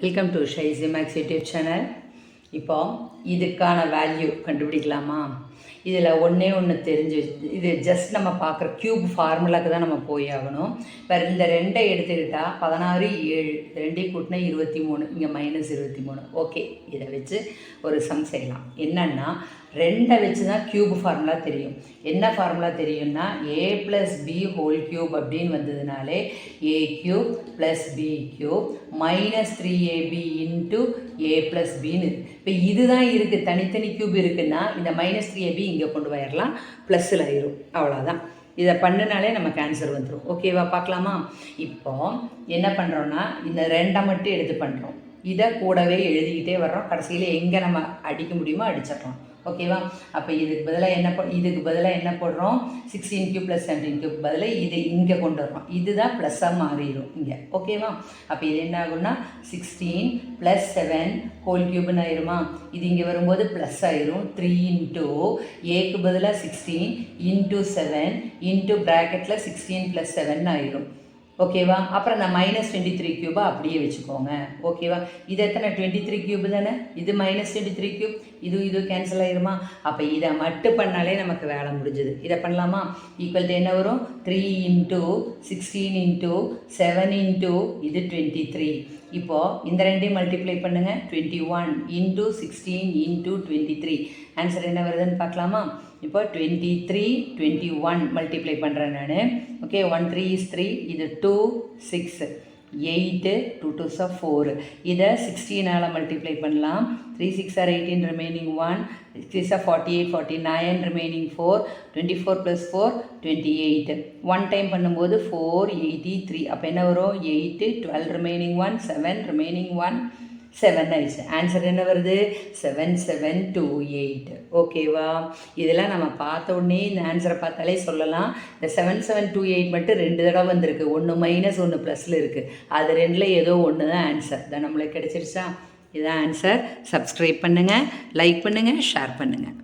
Welcome to Shysi Max YouTube channel. இப்போ இதுக்கான value கண்டுபிடிக்கலாமா? இதில் ஒன்று தெரிஞ்சு இது ஜஸ்ட் நம்ம பார்க்குற க்யூப் ஃபார்முலாக்கு தான் நம்ம போய் ஆகணும். இப்போ இந்த ரெண்டை எடுத்துக்கிட்டால் 16 7 ரெண்டையும் கூட்டினா 23, இங்கே -23. ஓகே, இதை வச்சு ஒரு சம் செய்யலாம். என்னென்னா ரெண்டை வச்சு தான் க்யூப் ஃபார்முலா தெரியும். என்ன ஃபார்முலா தெரியும்னா a + b ஹோல் க்யூப் அப்படின்னு வந்ததுனாலே a cube plus b cube -3ab into a + bன்னு. இப்போ இதுதான் இருக்குது, தனித்தனி க்யூப் இருக்குன்னா இந்த -3ab இங்கே கொண்டு போயிடலாம், ப்ளஸ்ஸில் ஆயிரும். அவ்வளோதான். இதை பண்ணினாலே நமக்கு ஆன்சர் வந்துடும். ஓகேவா, பார்க்கலாமா? இப்போ என்ன பண்ணுறோன்னா இந்த ரெண்டை மட்டும் எடுத்து பண்ணுறோம். இதை கூடவே எழுதிக்கிட்டே வர்றோம். கடைசியில் எங்கே நம்ம அடிக்க முடியுமோ அடிச்சிடறோம். ஓகேவா? அப்போ இதுக்கு பதிலாக என்ன போடுறோம்? 16 க்யூப் + 17 க்யூப் பதிலாக இது இங்கே கொண்டு வரோம். இதுதான் ப்ளஸ்ஸாக மாறிடும் இங்கே. ஓகேவா? அப்போ இது என்ன ஆகும்னா 16 + 7 ஹோல் க்யூப்னு ஆயிருமா? இது இங்கே வரும்போது ப்ளஸ் ஆயிரும். 3 இன்ட்டு ஏக்கு பதிலாக 16 இன்ட்டு 7 இன்ட்டு ப்ராக்கெட்டில் 16 + 7 ஆயிரும். ஓகேவா? அப்புறம் இந்த -23 க்யூபை அப்படியே வச்சுக்கோங்க. ஓகேவா? இது எத்தனை 23 க்யூப் தானே? இது -23 க்யூப், இது கேன்சல் ஆயிருமா? அப்போ இதை மட்டும் பண்ணாலே நமக்கு வேலை முடிஞ்சுது. இதை பண்ணலாமா? ஈக்குவல் டு என்ன வரும்? 3 இன்ட்டு 16 இன்ட்டு 7 இன்ட்டு இது 23. இப்போது இந்த ரெண்டையும் மல்டிப்ளை பண்ணுங்கள். 21 இன்ட்டு 16 இன்ட்டு 23. ஆன்சர் என்ன வருதுன்னு பார்க்கலாமா? இப்போ 23 21 மல்டிப்ளை பண்ணுறேன் நான். ஓகே, 1 3 is 3, இது 2 6 8 2 2s are 4. இதை 16ஆல் மல்டிப்ளை பண்ணலாம். 3 6 are 18 remaining 1, 6 are 48 49 remaining 4, 24 + 4 28. One time பண்ணும்போது 483. அப்போ என்ன வரும்? 8 12 remaining 1 7 remaining 1 7 ஆயிடுச்சு. ஆன்சர் என்ன வருது? 7728. ஓகேவா? இதெல்லாம் நம்ம பார்த்த உடனே இந்த ஆன்சரை பார்த்தாலே சொல்லலாம். இந்த 7728 மட்டும் 2 தடவை வந்திருக்கு. ஒன்று மைனஸ் ஒன்று ப்ளஸில் இருக்குது. அது ரெண்டில் ஏதோ ஒன்று தான் ஆன்சர். இதான் நம்மளுக்கு கிடச்சிருச்சா? இதுதான் ஆன்சர். சப்ஸ்கிரைப் பண்ணுங்கள், லைக் பண்ணுங்கள், ஷேர் பண்ணுங்கள்.